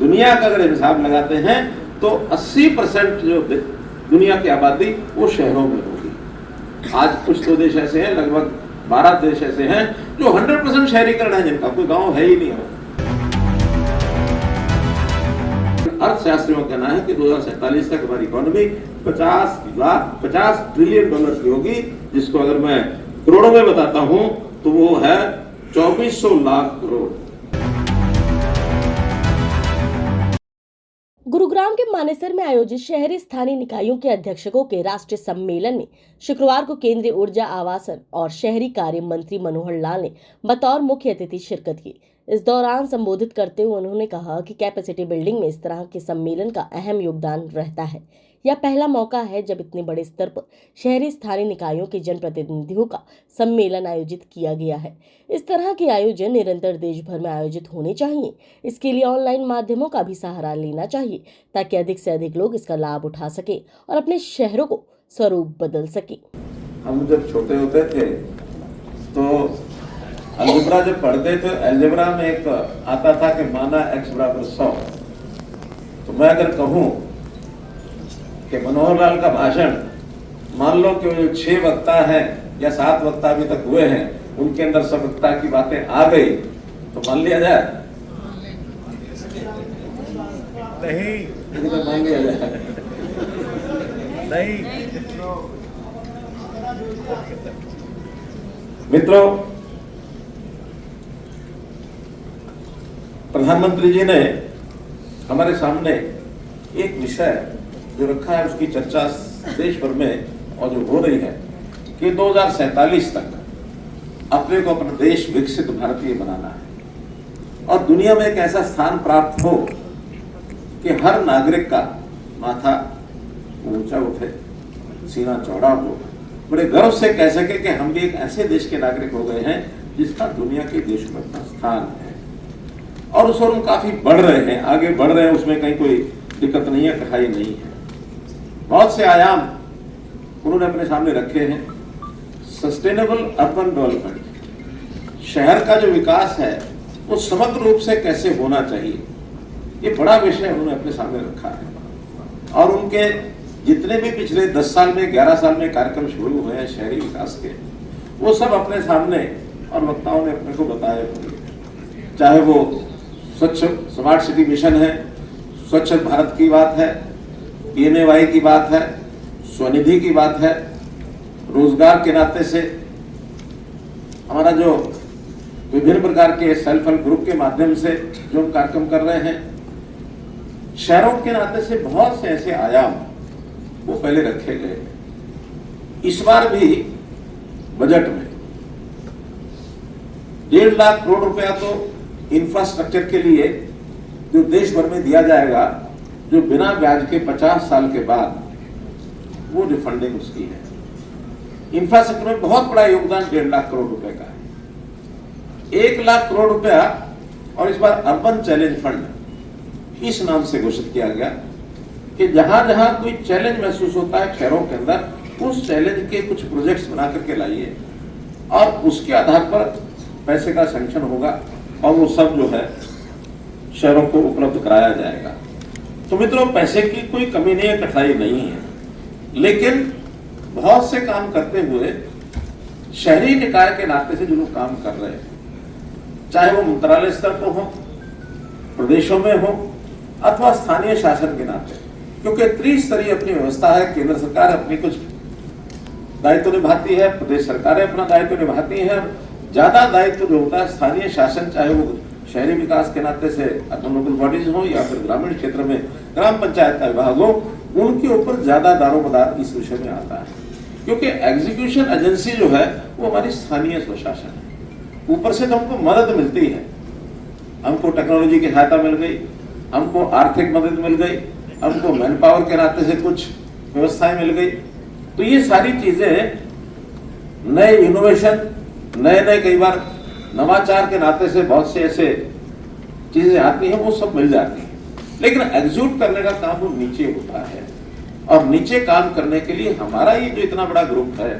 दुनिया का अगर हिसाब लगाते हैं तो 80% जो दुनिया की आबादी वो शहरों में होगी। आज कुछ तो देश ऐसे हैं, लगभग 12 देश ऐसे हैं जो 100% शहरीकरण है, जिनका कोई गांव है ही नहीं हो। अर्थशास्त्रियों का कहना है कि 2047 तक हमारी इकोनॉमी 50 ट्रिलियन डॉलर की होगी, जिसको अगर मैं करोड़ों में बताता हूं तो वो है 2400 लाख करोड़। गुरुग्राम के मानेसर में आयोजित शहरी स्थानीय निकायों के अध्यक्षकों के राष्ट्रीय सम्मेलन में शुक्रवार को केंद्रीय ऊर्जा, आवासन और शहरी कार्य मंत्री मनोहर लाल ने बतौर मुख्य अतिथि शिरकत की। इस दौरान संबोधित करते हुए उन्होंने कहा कि कैपेसिटी बिल्डिंग में इस तरह के सम्मेलन का अहम योगदान रहता है। यह पहला मौका है जब इतने बड़े स्तर पर शहरी स्थानीय निकायों के जनप्रतिनिधियों का सम्मेलन आयोजित किया गया है। इस तरह के आयोजन निरंतर देश भर में आयोजित होने चाहिए। इसके लिए ऑनलाइन माध्यमों का भी सहारा लेना चाहिए ताकि अधिक से अधिक लोग इसका लाभ उठा सके और अपने शहरों को स्वरूप बदल सके। हम जब छोटे होते थे तो अलजेब्रा जब पढ़ते थे, अलजेब्रा में एक आता था कि माना x बराबर 100। तो मैं अगर कहूं कि मनोहर लाल का भाषण, मान लो कि जो 6 वक्ता हैं या 7 वक्ता अभी तक हुए हैं, उनके अंदर सब वक्ता की बातें आ गई तो मान लिया जाए? नहीं, तो मान लिया जाए नहीं। मित्रों, प्रधानमंत्री जी ने हमारे सामने एक विषय जो रखा है, उसकी चर्चा देश भर में और जो हो रही है कि 2047 तक अपने को अपना देश विकसित भारतीय बनाना है और दुनिया में एक ऐसा स्थान प्राप्त हो कि हर नागरिक का माथा ऊंचा उठे, सीना चौड़ा हो, बड़े गर्व से कह सके कि हम भी एक ऐसे देश के नागरिक हो गए हैं जिसका दुनिया के देश में अपना स्थान है। और उस ओर हम काफी बढ़ रहे हैं, आगे बढ़ रहे हैं, उसमें कहीं कोई दिक्कत नहीं है, कठाई नहीं है। बहुत से आयाम उन्होंने अपने सामने रखे हैं। सस्टेनेबल अर्बन डेवलपमेंट, शहर का जो विकास है वो समग्र रूप से कैसे होना चाहिए, ये बड़ा विषय उन्होंने अपने सामने रखा है। और उनके जितने भी पिछले 10 साल में 11 साल में कार्यक्रम शुरू हुए हैं शहरी विकास के, वो सब अपने सामने और वक्ताओं ने अपने को बताए होंगे। चाहे वो स्वच्छ स्मार्ट सिटी मिशन है, स्वच्छ भारत की बात है, PMAY की बात है, स्वनिधि की बात है, रोजगार के नाते से हमारा जो विभिन्न प्रकार के सेल्फ हेल्प ग्रुप के माध्यम से जो हम कार्यक्रम कर रहे हैं, शहरों के नाते से बहुत से ऐसे आयाम वो पहले रखे गए। इस बार भी बजट में 1.5 लाख करोड़ रुपया तो इंफ्रास्ट्रक्चर के लिए जो देश भर में दिया जाएगा, जो बिना ब्याज के 50 साल के बाद वो रिफंडिंग उसकी है। इंफ्रास्ट्रक्चर में बहुत बड़ा योगदान 1.5 लाख करोड़ रुपए का है। 1 लाख करोड़ रुपया और इस बार अर्बन चैलेंज फंड इस नाम से घोषित किया गया कि जहां जहां कोई चैलेंज महसूस होता है शहरों के अंदर, उस चैलेंज के कुछ प्रोजेक्ट्स बना करके लाइए और उसके आधार पर पैसे का सैंक्शन होगा और वो सब जो है शहरों को उपलब्ध कराया जाएगा। तो मित्रों, पैसे की कोई कमी नहीं है, कठिनाई नहीं है, लेकिन बहुत से काम करते हुए शहरी निकाय के नाते से जो लोग काम कर रहे हैं, चाहे वो मंत्रालय स्तर पर हो, प्रदेशों में हो अथवा स्थानीय शासन के नाते, क्योंकि त्रिस्तरीय अपनी व्यवस्था है। केंद्र सरकार अपनी कुछ दायित्व निभाती है, प्रदेश सरकारें अपना दायित्व निभाती है, ज्यादा दायित्व जो होता है स्थानीय शासन, चाहे वो शहरी विकास के नाते से अर्बन लोकल बॉडीज हो या फिर ग्रामीण क्षेत्र में ग्राम पंचायत का विभाग हो, उनके ऊपर ज्यादा दारोमदार इस विषय में आता है, क्योंकि एग्जीक्यूशन एजेंसी जो है वो हमारी स्थानीय स्वशासन है। ऊपर से तो हमको मदद मिलती है, हमको टेक्नोलॉजी की सहायता मिल गई, हमको आर्थिक मदद मिल गई, हमको मैन पावर के नाते से कुछ व्यवस्थाएं मिल गई। तो ये सारी चीजें नए इनोवेशन, नए कई बार नवाचार के नाते से बहुत से ऐसे चीजें आती हैं, वो सब मिल जाती हैं, लेकिन एग्जीक्यूट करने का काम वो नीचे होता है। और नीचे काम करने के लिए हमारा ये जो इतना बड़ा ग्रुप है,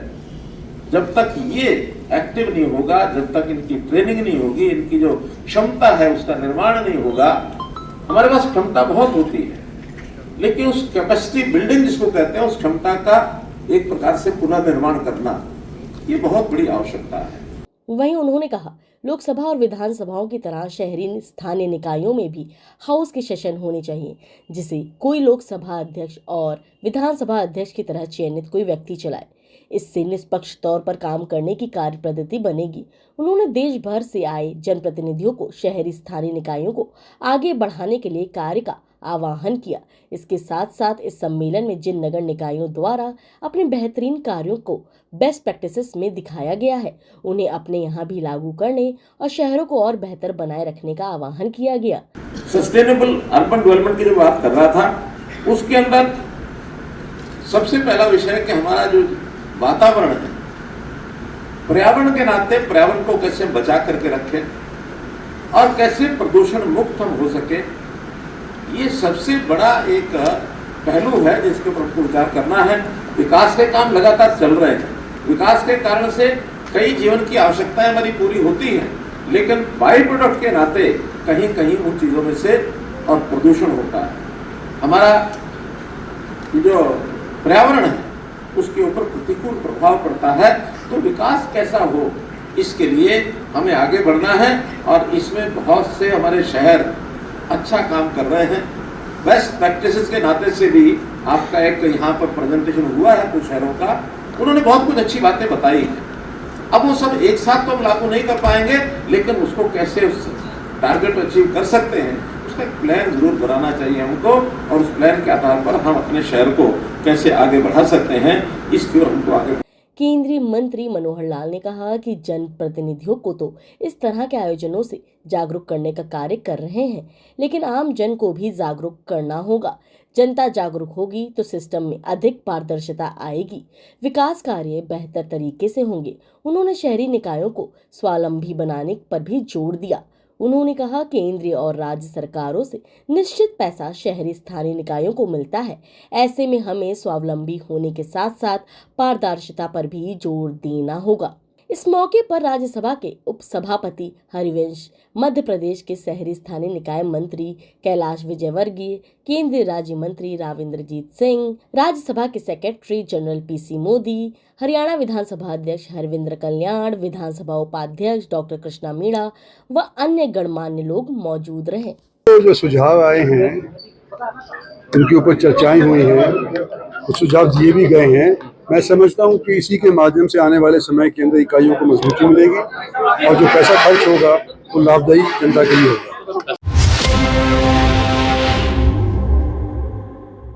जब तक ये एक्टिव नहीं होगा, जब तक इनकी ट्रेनिंग नहीं होगी, इनकी जो क्षमता है उसका निर्माण नहीं होगा, हमारे पास क्षमता बहुत होती है, लेकिन उस कैपेसिटी बिल्डिंग जिसको कहते हैं, उस क्षमता का एक प्रकार से पुनर्निर्माण करना, ये बहुत बड़ी आवश्यकता है। वहीं उन्होंने कहा, लोकसभा और विधानसभाओं की तरह शहरी स्थानीय निकायों में भी हाउस के सेशन होने चाहिए, जिसे कोई लोकसभा अध्यक्ष और विधानसभा अध्यक्ष की तरह चयनित कोई व्यक्ति चलाए। इससे निष्पक्ष तौर पर काम करने की कार्य पद्धति बनेगी। उन्होंने देश भर से आए जनप्रतिनिधियों को शहरी स्थानीय निकायों को आगे बढ़ाने के लिए कार्य का आह्वान किया। इसके साथ साथ इस सम्मेलन में जिन नगर निकायों द्वारा अपने बेहतरीन कार्यों को बेस्ट प्रैक्टिसेस में दिखाया गया है, उन्हें अपने यहाँ भी लागू करने और शहरों को और बेहतर बनाए रखने का आह्वान किया गया। सस्टेनेबल अर्बन डेवलपमेंट की जो बात कर रहा था, उसके अंदर सबसे पहला विषय है कि हमारा जो वातावरण है, पर्यावरण के नाते पर्यावरण को कैसे बचा करके रखें और कैसे प्रदूषण मुक्त हम हो सके, ये सबसे बड़ा एक पहलू है जिसके ऊपर हमको विचार करना है। विकास के काम लगातार चल रहे हैं, विकास के कारण से कई जीवन की आवश्यकताएं हमारी पूरी होती हैं, लेकिन बाई प्रोडक्ट के नाते कहीं कहीं उन चीजों में से और प्रदूषण होता है। हमारा जो पर्यावरण है उसके ऊपर प्रतिकूल प्रभाव पड़ता है। तो विकास कैसा हो, इसके लिए हमें आगे बढ़ना है और इसमें बहुत से हमारे शहर अच्छा काम कर रहे हैं। बेस्ट प्रैक्टिसेस के नाते से भी आपका एक यहाँ पर प्रेजेंटेशन हुआ है कुछ शहरों का, उन्होंने बहुत कुछ अच्छी बातें बताई हैं। अब वो सब एक साथ तो हम लागू नहीं कर पाएंगे, लेकिन उसको कैसे उस टारगेट अचीव कर सकते हैं, उसका एक प्लान जरूर बनाना चाहिए हमको, और उस प्लान के आधार पर हम अपने शहर को कैसे आगे बढ़ा सकते हैं, इसकी ओर हमको आगे। केंद्रीय मंत्री मनोहर लाल ने कहा कि जनप्रतिनिधियों को तो इस तरह के आयोजनों से जागरूक करने का कार्य कर रहे हैं, लेकिन आम जन को भी जागरूक करना होगा। जनता जागरूक होगी तो सिस्टम में अधिक पारदर्शिता आएगी, विकास कार्य बेहतर तरीके से होंगे। उन्होंने शहरी निकायों को स्वावलंबी बनाने पर भी जोर दिया। उन्होंने कहा, केंद्रीय और राज्य सरकारों से निश्चित पैसा शहरी स्थानीय निकायों को मिलता है। ऐसे में हमें स्वावलंबी होने के साथ साथ पारदर्शिता पर भी जोर देना होगा। इस मौके पर राज्यसभा के उपसभापति हरिवंश, मध्य प्रदेश के शहरी स्थानीय निकाय मंत्री कैलाश विजयवर्गीय, केंद्रीय राज्य मंत्री राविंद्रजीत सिंह, राज्यसभा के secretary general PC Modi, Haryana Vidhan Sabha अध्यक्ष हरविंद्र कल्याण, विधानसभा उपाध्यक्ष डॉक्टर कृष्णा मीणा व अन्य गणमान्य लोग मौजूद रहे। तो जो सुझाव आए हैं उनके ऊपर चर्चाएं हुई हैं, कुछ सुझाव दिए भी गए हैं। मैं समझता हूं कि इसी के माध्यम से आने वाले समय केंद्रीय इकाइयों को मजबूती मिलेगी और जो पैसा खर्च होगा वो लाभदायी जनता के लिए होगा।